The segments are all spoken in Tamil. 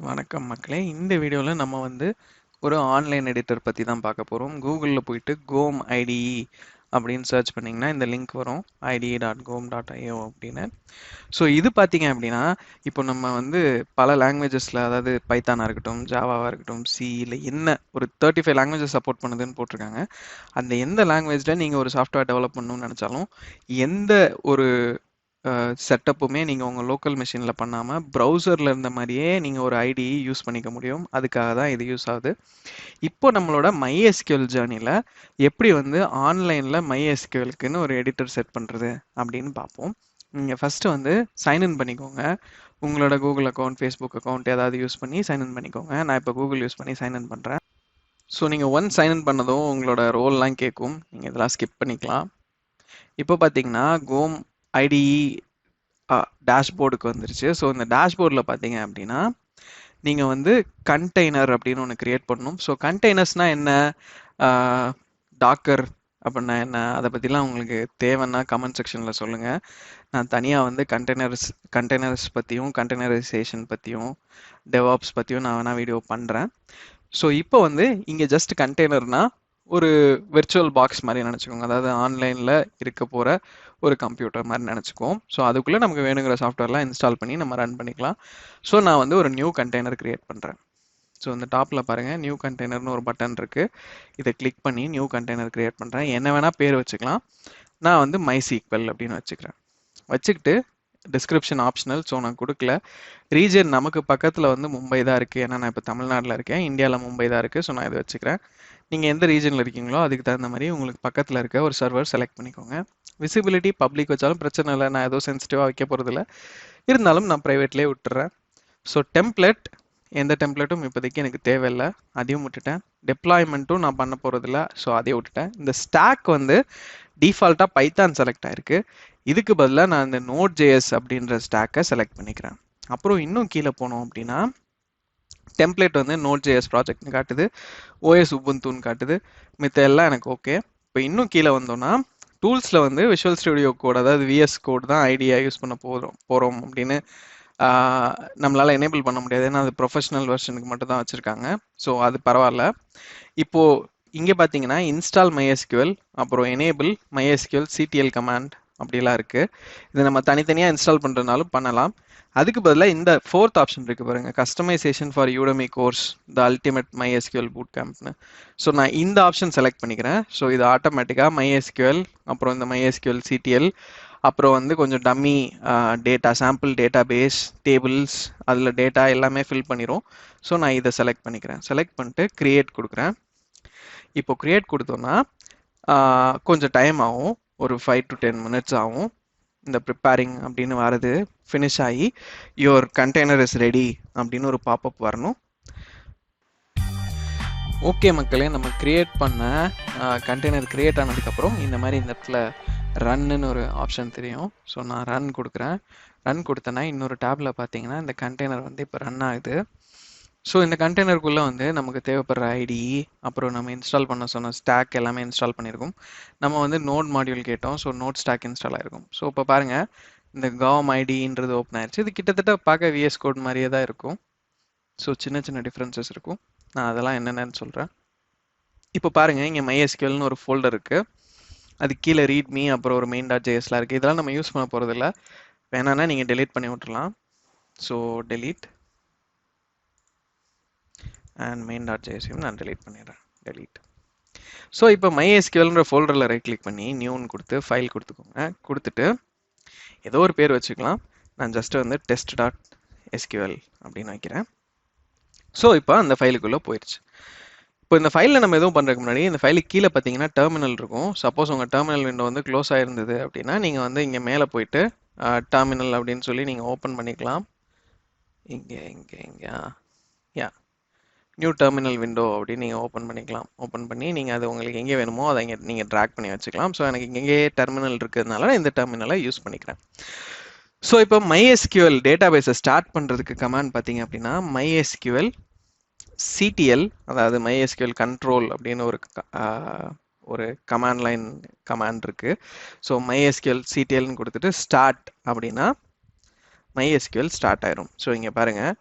வணக்கம் மக்களே. இந்த வீடியோவில் நம்ம ஒரு ஆன்லைன் எடிட்டர் பற்றி தான் பார்க்க போகிறோம். கூகுளில் போயிட்டு Goorm IDE அப்படின்னு சர்ச் பண்ணிங்கன்னா இந்த லிங்க் வரும், ide.goorm.io அப்படின்னு. ஸோ இது பார்த்தீங்க அப்படின்னா, இப்போ நம்ம பல லாங்குவேஜஸில், அதாவது பைத்தானாக இருக்கட்டும், ஜாவாவாக இருக்கட்டும், சி இல்லை என்ன ஒரு 35 லாங்குவேஜஸ் சப்போர்ட் பண்ணுதுன்னு போட்டிருக்காங்க. அந்த எந்த லாங்குவேஜில் நீங்கள் ஒரு சாஃப்ட்வேர் டெவலப் பண்ணணும்னு நினச்சாலும் எந்த ஒரு செட்டப்புமே நீங்கள் உங்கள் லோக்கல் மெஷினில் பண்ணாமல் ப்ரௌசரில் இருந்த மாதிரியே நீங்கள் ஒரு ஐடியை யூஸ் பண்ணிக்க முடியும். அதுக்காக தான் இது யூஸ் ஆகுது. இப்போ நம்மளோட MySQL ஜேர்னியில் எப்படி ஆன்லைனில் MySQLக்குன்னு ஒரு எடிட்டர் செட் பண்ணுறது அப்படின்னு பார்ப்போம். நீங்கள் ஃபஸ்ட்டு சைன்இன் பண்ணிக்கோங்க. உங்களோட கூகுள் அக்கௌண்ட், ஃபேஸ்புக் அக்கௌண்ட் ஏதாவது யூஸ் பண்ணி சைன்இன் பண்ணிக்கோங்க. நான் இப்போ கூகுள் யூஸ் பண்ணி சைன்இன் பண்ணுறேன். ஸோ நீங்கள் ஒன்ஸ் சைன்இன் பண்ணதும் உங்களோட ரோல்லாம் கேட்கும். நீங்கள் இதெல்லாம் ஸ்கிப் பண்ணிக்கலாம். இப்போ பார்த்தீங்கன்னா Goorm IDE டேஷ்போர்டுக்கு வந்துருச்சு. ஸோ இந்த டேஷ்போர்டில் பார்த்தீங்க அப்படின்னா நீங்கள் கண்டெய்னர் அப்படின்னு ஒன்று கிரியேட் பண்ணணும். ஸோ கண்டெய்னர்ஸ்னால் என்ன, டாக்கர் அப்படின்னா என்ன, அதை பற்றிலாம் உங்களுக்கு தேவைன்னா கமெண்ட் செக்ஷனில் சொல்லுங்கள். நான் தனியாக கண்டெய்னர்ஸ் பற்றியும் கண்டெய்னரைசேஷன் பற்றியும் டெவாப்ஸ் பற்றியும் நான் வேணால் வீடியோ பண்ணுறேன். ஸோ இப்போ இங்கே ஜஸ்ட் கண்டெய்னர்னா ஒரு விர்ச்சுவல் பாக்ஸ் மாதிரி நினச்சிக்கோங்க. அதாவது ஆன்லைனில் இருக்க போகிற ஒரு கம்ப்யூட்டர் மாதிரி நினச்சிக்குவோம். ஸோ அதுக்குள்ளே நமக்கு வேணுங்கிற சாஃப்ட்வேர்லாம் இன்ஸ்டால் பண்ணி நம்ம ரன் பண்ணிக்கலாம். ஸோ நான் ஒரு நியூ கண்டெய்னர் க்ரியேட் பண்ணுறேன். ஸோ இந்த டாப்பில் பாருங்கள், நியூ கண்டெய்னர்னு ஒரு பட்டன் இருக்குது. இதை கிளிக் பண்ணி நியூ கண்டெய்னர் க்ரியேட் பண்ணுறேன். என்ன வேணால் பேர் வச்சுக்கலாம். நான் MySQL அப்படின்னு வச்சுக்கிறேன். வச்சுக்கிட்டு டிஸ்கிரிப்ஷன் ஆப்ஷனல், ஸோ நான் கொடுக்கல. ரீஜன் நமக்கு பக்கத்தில் மும்பை தான் இருக்குது. ஏன்னா நான் இப்போ தமிழ்நாட்டில் இருக்கேன். இந்தியாவில் மும்பை தான் இருக்குது. ஸோ நான் இதை வச்சுக்கிறேன். நீங்கள் எந்த ரீஜனில் இருக்கீங்களோ அதுக்கு தகுந்த மாதிரி உங்களுக்கு பக்கத்தில் இருக்க ஒரு சர்வர் செலக்ட் பண்ணிக்கோங்க. விசிபிலிட்டி பப்ளிக் வச்சாலும் பிரச்சனை இல்லை. நான் ஏதோ சென்சிட்டிவாக வைக்க போகிறதில்ல. இருந்தாலும் நான் ப்ரைவேட்லேயே விட்டுறேன். ஸோ டெம்ப்ளேட், எந்த டெம்ப்ளேட்டும் இப்போதைக்கு எனக்கு தேவையில்லை, அதையும் விட்டுட்டேன். டெப்ளாய்மெண்ட்டும் நான் பண்ண போகிறதில்ல, ஸோ அதையும் விட்டுட்டேன். இந்த ஸ்டாக் டிஃபால்ட்டாக பைத்தான் செலக்ட் ஆகிருக்கு. இதுக்கு பதிலாக நான் இந்த Node.js அப்படின்ற ஸ்டாக்கை செலக்ட் பண்ணிக்கிறேன். அப்புறம் இன்னும் கீழே போனோம் அப்படின்னா டெம்ப்ளேட் Node.js ப்ராஜெக்ட்னு காட்டுது, OS உபுந்துன்னு காட்டுது, மித்த எல்லாம் எனக்கு ஓகே. இப்போ இன்னும் கீழே வந்தோம்னா டூல்ஸில் விஷுவல் ஸ்டுடியோ கோட், அதாவது விஎஸ் கோட் தான் ஐடியா யூஸ் பண்ண போகிறோம் அப்படின்னு நம்மளால் எனேபிள் பண்ண முடியாது. ஏன்னா அது ப்ரொஃபஷனல் வெர்ஷனுக்கு மட்டும் தான் வச்சுருக்காங்க. ஸோ அது பரவாயில்ல. இப்போது இங்கே பார்த்தீங்கன்னா இன்ஸ்டால் MySQL, அப்புறம் எனேபிள் mysql-ctl கமாண்ட் அப்படிலாம் இருக்குது. இதை நம்ம தனித்தனியாக இன்ஸ்டால் பண்ணுறதுனாலும் பண்ணலாம். அதுக்கு பதிலாக இந்த ஃபோர்த் ஆப்ஷன் இருக்குது பாருங்கள், customization for Udemy course the ultimate MySQL boot கேம்ப்னு. ஸோ நான் இந்த ஆப்ஷன் செலக்ட் பண்ணிக்கிறேன். ஸோ இது ஆட்டோமேட்டிக்காக MySQL, அப்புறம் இந்த mysql-ctl, அப்புறம் கொஞ்சம் dummy data, sample database, tables, அதில் டேட்டா எல்லாமே ஃபில் பண்ணிடும். ஸோ நான் இதை செலக்ட் பண்ணிக்கிறேன். செலக்ட் பண்ணிட்டு க்ரியேட் கொடுக்குறேன். இப்போ க்ரியேட் கொடுத்தோன்னா கொஞ்சம் டைம் ஆகும், ஒரு 5 to 10 minutes ஆகும். இந்த ப்ரிப்பேரிங் அப்படின்னு வரது ஃபினிஷ் ஆகி யுவர் கண்டெய்னர் இஸ் ரெடி அப்படின்னு ஒரு பாப்அப் வரணும். ஓகே மக்களே, நம்ம க்ரியேட் பண்ண கண்டெய்னர் க்ரியேட் ஆனதுக்கப்புறம் இந்த மாதிரி இந்த இடத்துல ரன்னுன்னு ஒரு ஆப்ஷன் தெரியும். ஸோ நான் ரன் கொடுக்குறேன். ரன் கொடுத்தேன்னா இன்னொரு டேப்பில் பார்த்தீங்கன்னா இந்த கண்டெய்னர் இப்போ ரன் ஆகுது. ஸோ இந்த கண்டெய்னருக்குள்ளே நமக்கு தேவைப்படுற ஐடி, அப்புறம் நம்ம இன்ஸ்டால் பண்ண சொன்ன ஸ்டாக் எல்லாமே இன்ஸ்டால் பண்ணியிருக்கோம். நம்ம நோட் மாடியூல் கேட்டோம். ஸோ நோட் ஸ்டாக் இன்ஸ்டால் ஆகிருக்கும். ஸோ இப்போ பாருங்கள், இந்த Goorm IDன்றது ஓப்பன் ஆயிடுச்சு. இது கிட்டத்தட்ட பார்க்க விஎஸ் கோட் மாதிரியே தான் இருக்கும். ஸோ சின்ன சின்ன டிஃப்ரென்சஸ் இருக்கும். நான் அதெல்லாம் என்னென்னு சொல்கிறேன். இப்போ பாருங்கள், இங்கே MySQLனு ஒரு ஃபோல்டர் இருக்குது. அது கீழே ரீட்மி, அப்புறம் ஒரு main.jsலாம் இருக்குது. இதெல்லாம் நம்ம யூஸ் பண்ண போகிறதில்ல. வேணான்னா நீங்கள் டெலீட் பண்ணி விட்டுறலாம். ஸோ டெலீட் அண்ட் main.jsையும் நான் டெலீட் பண்ணிடுறேன். டெலீட். ஸோ இப்போ MySQLன்ற ஃபோல்டரில் ரைட் கிளிக் பண்ணி நியூன்னு கொடுத்து ஃபைல் கொடுத்துக்கோங்க. கொடுத்துட்டு ஏதோ ஒரு பேர் வச்சுக்கலாம். நான் ஜஸ்ட்டு test.sql அப்படின்னு வைக்கிறேன். ஸோ இப்போ அந்த ஃபைலுக்குள்ளே போயிடுச்சு. இப்போ இந்த ஃபைலில் நம்ம எதுவும் பண்ணுறதுக்கு முன்னாடி இந்த ஃபைலுக்கு கீழே பார்த்தீங்கன்னா டெர்மினல் இருக்கும். சப்போஸ் உங்கள் டெர்மினல் விண்டோ க்ளோஸ் ஆகிருந்தது அப்படின்னா நீங்கள் இங்கே மேலே போயிட்டு டெர்மினல் அப்படின்னு சொல்லி நீங்கள் ஓப்பன் பண்ணிக்கலாம். இங்கே யா நியூ டெர்மினல் விண்டோ அப்படின்னு நீங்கள் ஓப்பன் பண்ணிக்கலாம். ஓப்பன் பண்ணி நீங்கள் அது உங்களுக்கு எங்கே வேணுமோ அதை இங்கே நீங்கள் ட்ராக் பண்ணி வச்சுக்கலாம். ஸோ எனக்கு இங்கே டெர்மினல் இருக்கிறதுனால இந்த டெர்மினலை யூஸ் பண்ணிக்கிறேன். ஸோ இப்போ MySQL டேட்டாபேஸை ஸ்டார்ட் பண்ணுறதுக்கு கமாண்ட் பார்த்தீங்க அப்படின்னா mysql-ctl, அதாவது MySQL கண்ட்ரோல் அப்படின்னு ஒரு கமாண்ட் லைன் கமாண்ட் இருக்குது. ஸோ mysql-ctlன்னு கொடுத்துட்டு ஸ்டார்ட் அப்படின்னா MySQL ஸ்டார்ட் ஆயிரும். ஸோ இங்கே பாருங்கள்,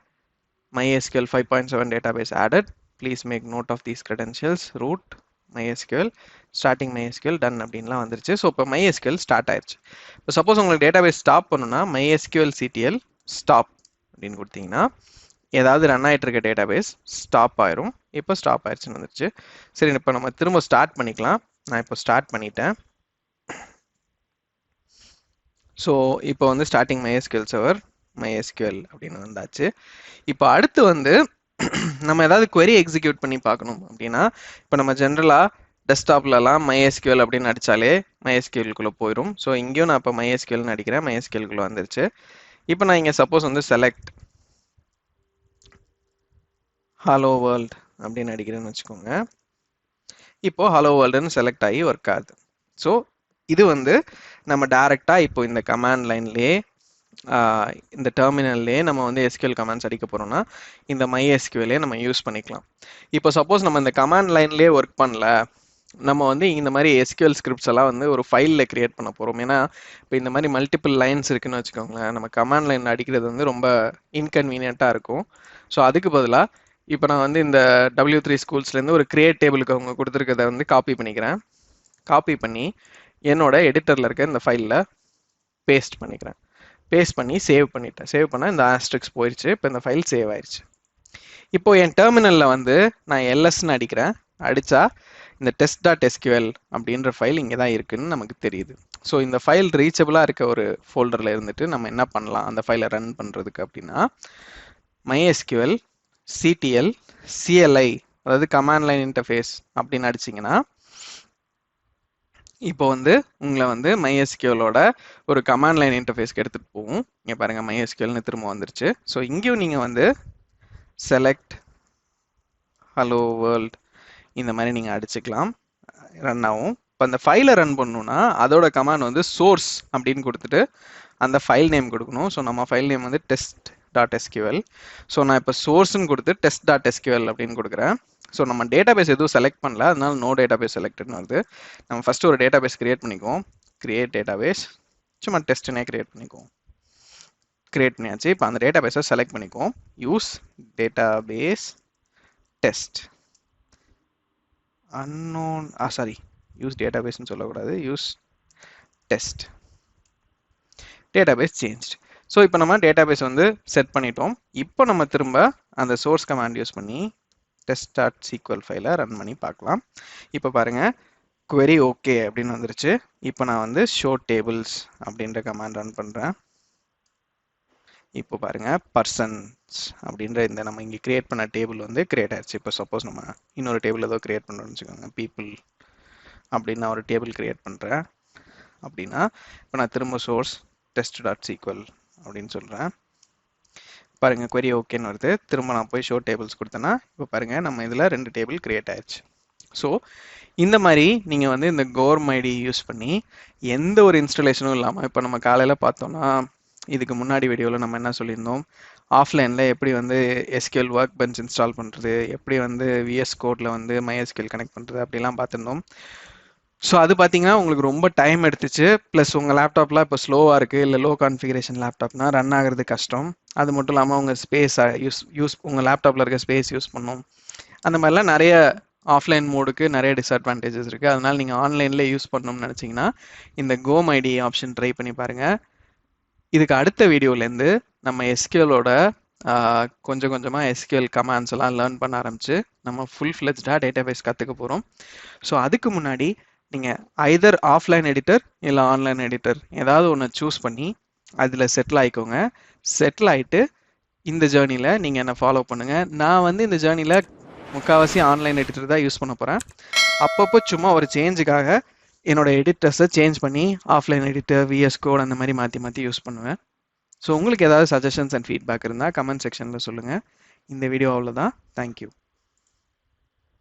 MySQL 5.7 database added. Please make note of these credentials. Root MySQL, starting MySQL done அப்படின்லாம் வந்துருச்சு. ஸோ இப்போ MySQL ஸ்டார்ட் ஆயிடுச்சு. இப்போ சப்போஸ் உங்களுக்கு டேட்டாபேஸ் ஸ்டாப் பண்ணணும்னா mysql-ctl ஸ்டாப் அப்படின்னு கொடுத்தீங்கன்னா ஏதாவது ரன் ஆகிட்டு இருக்க டேட்டாபேஸ் ஸ்டாப் ஆயிரும். இப்போ ஸ்டாப் ஆயிடுச்சுன்னு வந்துருச்சு. சரி, இப்போ நம்ம திரும்ப ஸ்டார்ட் பண்ணிக்கலாம். நான் இப்போ ஸ்டார்ட் பண்ணிட்டேன். ஸோ இப்போ வந்து ஸ்டார்டிங் MySQLserver MySQL அப்படின்னு வந்தாச்சு. இப்போ அடுத்து வந்து நம்ம ஏதாவது query எக்ஸிக்யூட் பண்ணி பார்க்கணும் அப்படின்னா, இப்போ நம்ம ஜென்ரலாக டெஸ்க்டாப்லலாம் MySQL அப்படின்னு அடித்தாலே MySQLக்குள்ளே போயிடும். ஸோ இங்கேயும் நான் இப்போ MySQLன்னு அடிக்கிறேன், MySQLக்குள்ளே வந்துருச்சு. இப்போ நான் இங்கே சப்போஸ் வந்து செலக்ட் ஹலோ வேர்ல்ட் அப்படின்னு அடிக்கிறேன்னு வச்சுக்கோங்க. இப்போ ஹலோ வேர்ல்டுன்னு செலக்ட் ஆகி ஒர்க் ஆகுது. ஸோ இது வந்து நம்ம டைரெக்டாக இப்போ இந்த கமாண்ட் லைன்லேயே இந்த டெர்மினல்லே நம்ம வந்து SQL கமாண்ட்ஸ் அடிக்க போகிறோம்னா இந்த MySQLே நம்ம யூஸ் பண்ணிக்கலாம். இப்போ சப்போஸ் நம்ம இந்த கமாண்ட் லைன்லேயே ஒர்க் பண்ணல, நம்ம வந்து இந்த மாதிரி SQL ஸ்கிரிப்ட்ஸ் எல்லாம் வந்து ஒரு ஃபைலில் கிரியேட் பண்ண போகிறோம். ஏன்னா இப்போ இந்த மாதிரி மல்டிபிள் லைன்ஸ் இருக்குன்னு வச்சுக்கோங்களேன், நம்ம கமாண்ட் லைன் அடிக்கிறது வந்து ரொம்ப இன்கன்வீனியண்ட்டாக இருக்கும். ஸோ அதுக்கு பதிலாக இப்போ நான் வந்து இந்த W3 ஸ்கூல்ஸ்லேருந்து ஒரு கிரியேட் டேபிளுக்கு அவங்க கொடுத்துருக்கதை வந்து காப்பி பண்ணிக்கிறேன். காப்பி பண்ணி என்னோட எடிட்டரில் இருக்க இந்த ஃபைலில் பேஸ்ட் பண்ணிக்கிறேன். பேஸ்ட் பண்ணி சேவ் பண்ணிட்டேன். சேவ் பண்ணால் இந்த ஆஸ்ட்ரிக்ஸ் போயிடுச்சு. இப்போ இந்த ஃபைல் சேவ் ஆயிடுச்சு. இப்போ என் டெர்மினலில் வந்து நான் LSன்னு அடிக்கிறேன். அடித்தா இந்த test.sql அப்படின்ற ஃபைல் இங்கே தான் இருக்குன்னு நமக்கு தெரியுது. ஸோ இந்த ஃபைல் ரீச்சபிளாக இருக்க ஒரு ஃபோல்டரில் இருந்துட்டு நம்ம என்ன பண்ணலாம் அந்த ஃபைலை ரன் பண்ணுறதுக்கு அப்படின்னா, mysql-ctl CLI அதாவது கமாண்ட் லைன் இன்டர்ஃபேஸ் அப்படின்னு அடிச்சிங்கன்னா இப்போ வந்து உங்களை வந்து MySQLோட ஒரு கமாண்ட் லைன் இன்டர்ஃபேஸ்க்கு எடுத்துகிட்டு போகும். இங்கே பாருங்கள் MySQLன்னு திரும்ப வந்துருச்சு. ஸோ இங்கேயும் நீங்கள் வந்து செலக்ட் ஹலோ வேர்ல்ட் இந்த மாதிரி நீங்கள் அடிச்சுக்கலாம், ரன் ஆகும். இப்போ அந்த ஃபைலை ரன் பண்ணணுன்னா அதோட கமாண்ட் வந்து சோர்ஸ் அப்படின்னு கொடுத்துட்டு அந்த ஃபைல் நேம் கொடுக்கணும். ஸோ நம்ம ஃபைல் நேம் வந்து test.sql. ஸோ நான் இப்போ சோர்ஸ்ன்னு கொடுத்து test.sql அப்படின்னு கொடுக்குறேன். ஸோ நம்ம டேட்டாபேஸ் எதுவும் செலக்ட் பண்ணல, அதனால நோ டேட்டாபேஸ் செலக்டட்னு வருது. நம்ம ஃபஸ்ட்டு ஒரு டேட்டாபேஸ் கிரியேட் பண்ணிக்குவோம். கிரியேட் டேட்டாபேஸ், சும்மா டெஸ்ட்னே கிரியேட் பண்ணிக்குவோம். கிரியேட் பண்ணியாச்சு. இப்போ அந்த டேட்டாபேஸை செலக்ட் பண்ணிக்குவோம். Use database test unknown use டேட்டாபேஸ்ன்னு சொல்லக்கூடாது, use test database change. So இப்போ நம்ம டேட்டாபேஸ் வந்து செட் பண்ணிட்டோம். இப்போ நம்ம திரும்ப அந்த சோர்ஸ் கமாண்ட் யூஸ் பண்ணி test.sql ஃபைலை ரன் பண்ணி பார்க்கலாம். இப்போ பாருங்கள் query ஓகே அப்படின்னு வந்துருச்சு. இப்போ நான் வந்து show tables அப்படின்ற கமாண்ட் ரன் பண்ணுறேன். இப்போ பாருங்கள் பர்சன்ஸ் அப்படின்ற இந்த நம்ம இங்கே கிரியேட் பண்ண டேபிள் வந்து கிரியேட் ஆயிடுச்சு. இப்போ சப்போஸ் நம்ம இன்னொரு டேபிள் ஏதோ கிரியேட் பண்ணுறோம்னு வச்சுக்கோங்க, பீப்புள் அப்படின்னு நான் ஒரு டேபிள் கிரியேட் பண்ணுறேன் அப்படின்னா, இப்போ நான் திரும்ப சோர்ஸ் test.sql அப்படின்னு சொல்கிறேன். பாருங்கள் query ஓகேன்னு வருது. திரும்ப நான் போய் ஷோ டேபிள்ஸ் கொடுத்தேன்னா இப்போ பாருங்கள் நம்ம இதில் 2 டேபிள் கிரியேட் ஆயிடுச்சு. ஸோ இந்த மாதிரி நீங்கள் வந்து இந்த GoormIDE யூஸ் பண்ணி எந்த ஒரு இன்ஸ்டாலேஷனும் இல்லாமல், இப்போ நம்ம காலையில் பார்த்தோம்னா இதுக்கு முன்னாடி வீடியோவில் நம்ம என்ன சொல்லியிருந்தோம், ஆஃப்லைனில் எப்படி வந்து SQL ஒர்க் பெஞ்ச் இன்ஸ்டால் பண்ணுறது, எப்படி வந்து VS கோடில் வந்து MySQL கனெக்ட் பண்ணுறது அப்படிலாம் பார்த்துருந்தோம். ஸோ அது பார்த்தீங்கன்னா உங்களுக்கு ரொம்ப டைம் எடுத்துச்சு. ப்ளஸ் உங்கள் லேப்டாப்லாம் இப்போ ஸ்லோவாக இருக்குது, இல்லை லோ கான்ஃபிகரேஷன் லேப்டாப்னா ரன் ஆகிறது கஷ்டம். அது மட்டும் இல்லாமல் உங்கள் ஸ்பேஸை உங்கள் லேப்டாப்பில் இருக்க ஸ்பேஸ் யூஸ் பண்ணணும். அந்த மாதிரிலாம் நிறைய ஆஃப்லைன் மோடுக்கு நிறைய டிஸ்அட்வான்டேஜஸ் இருக்குது. அதனால் நீங்கள் ஆன்லைனில் யூஸ் பண்ணணும்னு நினச்சிங்கன்னா இந்த GoormIDE ஆப்ஷன் ட்ரை பண்ணி பாருங்கள். இதுக்கு அடுத்த வீடியோலேருந்து நம்ம SQLோட கொஞ்சம் கொஞ்சமாக SQL கமாண்ட்ஸ் எல்லாம் லேர்ன் பண்ண ஆரம்பிச்சு நம்ம ஃபுல் ஃப்ளெஜ்டாக டேட்டாபேஸ் கற்றுக்க போகிறோம். ஸோ அதுக்கு முன்னாடி நீங்கள் ஐதர் ஆஃப்லைன் எடிட்டர் இல்லை ஆன்லைன் எடிட்டர் ஏதாவது ஒன்று சூஸ் பண்ணி அதில் செட்டில் ஆகிக்கோங்க. செட்டில் ஆகிட்டு இந்த ஜேர்னியில் நீங்கள் என்னை ஃபாலோ பண்ணுங்கள். நான் வந்து இந்த ஜேர்னியில் முக்கால்வாசி ஆன்லைன் எடிட்டர் தான் யூஸ் பண்ண போகிறேன். அப்பப்போ சும்மா ஒரு சேஞ்சுக்காக என்னோட எடிட்டர்ஸை சேஞ்ச் பண்ணி ஆஃப்லைன் எடிட்டர், VS கோட் அந்த மாதிரி மாற்றி மாற்றி யூஸ் பண்ணுவேன். ஸோ உங்களுக்கு ஏதாவது சஜஷன்ஸ் அண்ட் ஃபீட்பேக் இருந்தால் கமெண்ட் செக்ஷனில் சொல்லுங்கள். இந்த வீடியோ அவ்வளோதான். தேங்க்யூ.